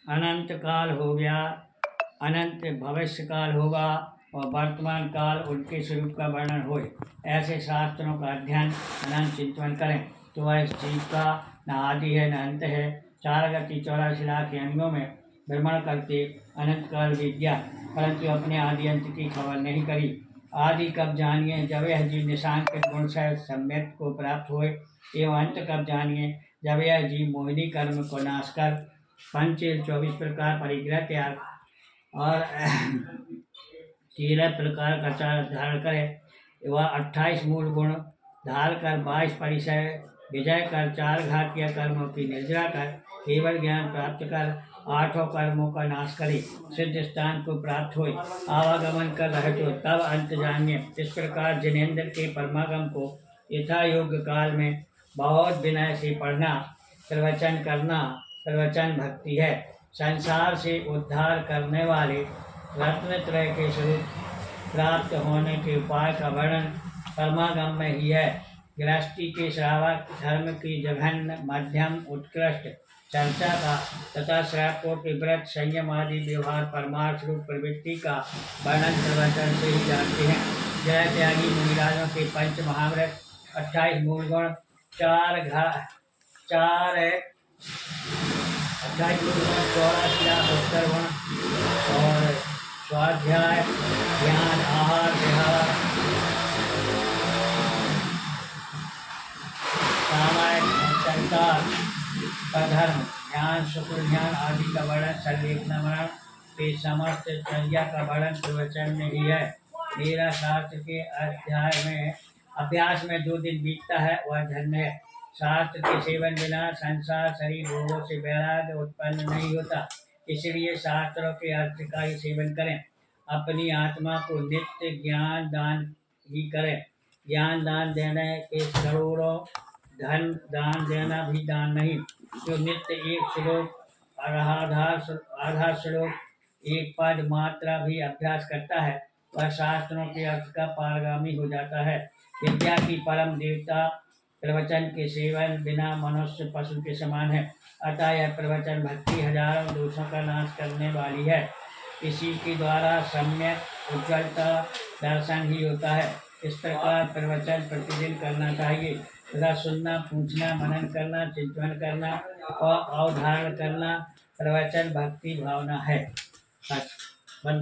अनंत काल हो गया, अनंत भविष्य काल होगा और वर्तमान काल उनके स्वरूप का वर्णन होए, ऐसे शास्त्रों का अध्ययन अनंत चिंतन करें तो वह इस जीव का न आदि है न अंत है। 4,84 लाख योनियों में भ्रमण करके अनंत काल बीत गया, परंतु अपने आदि अंत की खबर नहीं करी। आदि कब जानिए, जब यह जीव निशांकित गुण से सम्यक को प्राप्त होए, एवं अंत कब जानिए, जब यह जीव मोहिनी कर्म को नाश कर पंचेल 24 प्रकार परिग्रह त्याग और 13 प्रकार का चार धारण करे, वह 28 मूल गुण धार कर 22 परिचय विजय कर 4 घातीय कर्मों की निर्जरा कर केवल ज्ञान प्राप्त कर 8 कर्मों का नाश करे, सिद्ध स्थान को प्राप्त हो आवागमन कर रहे तो तब अंत जानिए। इस प्रकार जिनेन्द्र के परमागम को यथा योग्य काल में बहुत विनय से पढ़ना, प्रवचन करना प्रवचन भक्ति है। संसार से उद्धार करने वाले रत्नत्रय के स्वरूप प्राप्त होने के उपाय का वर्णन परमागम में ही है। गृहस्थी के श्रावक धर्म की जघन्य मध्यम उत्कृष्ट चर्चा का तथा श्रावकोटि व्रत संयम आदि व्यवहार परमार्थ रूप प्रवृत्ति का वर्णन प्रवचन से ही जानते हैं। जय त्यागी मुनिराजों के पंच महाव्रत 28 मूल गुण 4 28 मूल गुण 84 लाख उत्तर गुण और स्वाध्याय ज्ञान आहार विहार सामायिक संसार का धर्म ज्ञान शुक्र ज्ञान आदि का वर्णन संलेखना मरण के समस्त चर्या का वर्णन प्रवचन में ही है। मेरा शास्त्र के अभ्यास में 2 दिन बीतता है वह धन्य है। शास्त्र के सेवन बिना संसार शरीर भोगों से वैराग्य उत्पन्न नहीं होता, इसलिए शास्त्रों के अर्थ का ही सेवन करें। अपनी आत्मा को नित्य ज्ञान दान ही करें। ज्ञान दान देने के करोड़ों धन दान देना भी दान नहीं। जो नित्य एक श्लोक आधा श्लोक एक पद मात्रा भी अभ्यास करता है वह शास्त्रों के अर्थ का पारगामी हो जाता है। विद्या की परम देवता प्रवचन के सेवन बिना मनुष्य पशु के समान है, अतः यह प्रवचन भक्ति हजारों दोषों का नाश करने वाली है। इसी के द्वारा सम्यक उज्ज्वलता दर्शन ही होता है। इस प्रकार प्रवचन प्रतिदिन करना चाहिए तथा सुनना पूछना मनन करना चिंतन करना और अवधारण करना प्रवचन भक्ति भावना है।